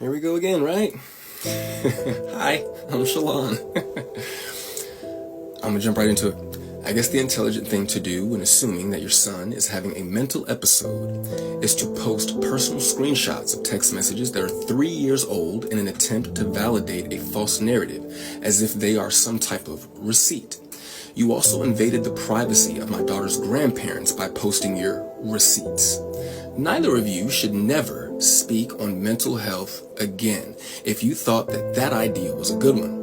Here we go again, right? Hi, I'm Shalon. I'm gonna jump right into it. I guess the intelligent thing to do when assuming that your son is having a mental episode is to post personal screenshots of text messages that are 3 years old in an attempt to validate a false narrative, as if they are some type of receipt. You also invaded the privacy of my daughter's grandparents by posting your receipts. Neither of you should never speak on mental health again if you thought that that idea was a good one.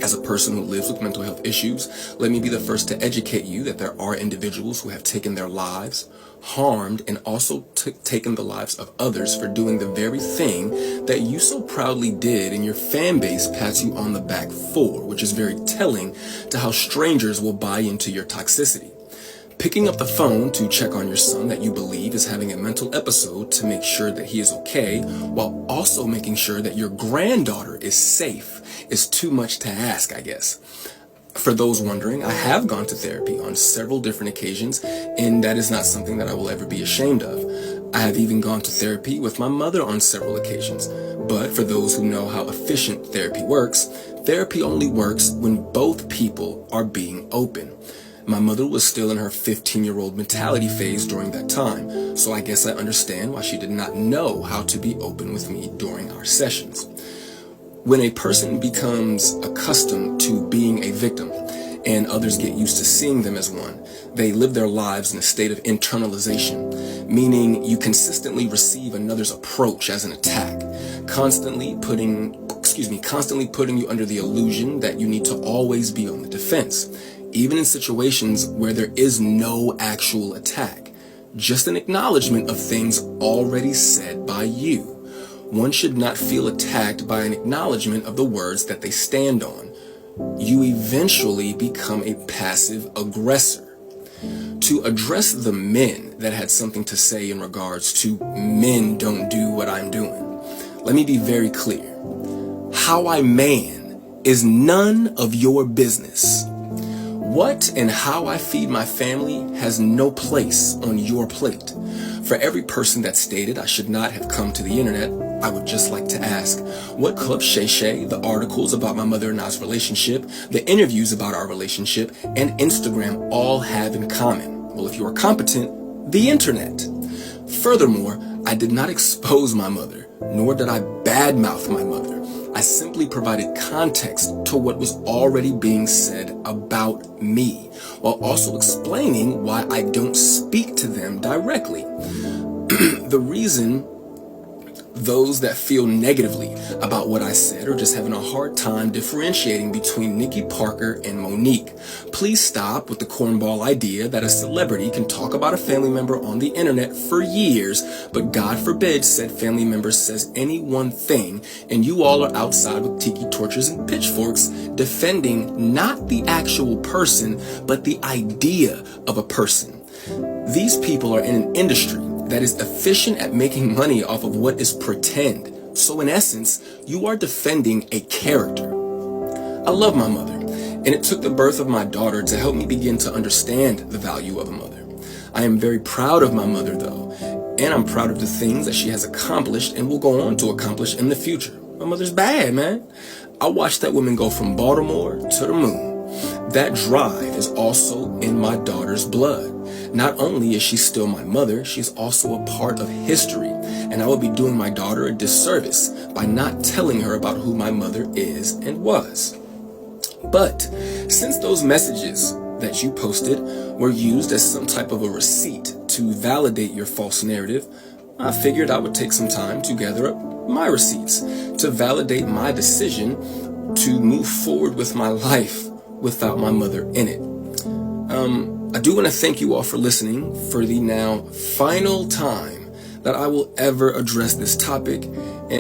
As a person who lives with mental health issues, let me be the first to educate you that there are individuals who have taken their lives, harmed, and also taken the lives of others for doing the very thing that you so proudly did and your fan base pats you on the back for, which is very telling to how strangers will buy into your toxicity. Picking up the phone to check on your son that you believe is having a mental episode to make sure that he is okay, while also making sure that your granddaughter is safe, is too much to ask, I guess. For those wondering, I have gone to therapy on several different occasions, and that is not something that I will ever be ashamed of. I have even gone to therapy with my mother on several occasions. But for those who know how efficient therapy only works when both people are being open. My mother was still in her 15-year-old mentality phase during that time, so I guess I understand why she did not know how to be open with me during our sessions. When a person becomes accustomed to being a victim and others get used to seeing them as one, they live their lives in a state of internalization, meaning you consistently receive another's approach as an attack, constantly putting you under the illusion that you need to always be on the defense, even in situations where there is no actual attack, just an acknowledgement of things already said by you. One should not feel attacked by an acknowledgement of the words that they stand on. You eventually become a passive aggressor. To address the men that had something to say in regards to men don't do what I'm doing, let me be very clear. How I man is none of your business. What and how I feed my family has no place on your plate. For every person that stated I should not have come to the internet, I would just like to ask, what Club Shay Shay, the articles about my mother and I's relationship, the interviews about our relationship, and Instagram all have in common? Well, if you are competent, the internet. Furthermore, I did not expose my mother, nor did I badmouth my mother. I simply provided context to what was already being said about me, while also explaining why I don't speak to them directly. The reason those that feel negatively about what I said are just having a hard time differentiating between Nikki Parker and Monique. Please stop with the cornball idea that a celebrity can talk about a family member on the internet for years, but God forbid said family member says any one thing, and you all are outside with tiki torches and pitchforks defending not the actual person, but the idea of a person. These people are in an industry that is efficient at making money off of what is pretend. So in essence, you are defending a character. I love my mother, and it took the birth of my daughter to help me begin to understand the value of a mother. I am very proud of my mother though, and I'm proud of the things that she has accomplished and will go on to accomplish in the future. My mother's bad, man. I watched that woman go from Baltimore to the moon. That drive is also in my daughter's blood. Not only is she still my mother, she's also a part of history, and I would be doing my daughter a disservice by not telling her about who my mother is and was. But since those messages that you posted were used as some type of a receipt to validate your false narrative, I figured I would take some time to gather up my receipts to validate my decision to move forward with my life without my mother in it. I do want to thank you all for listening for the now final time that I will ever address this topic. And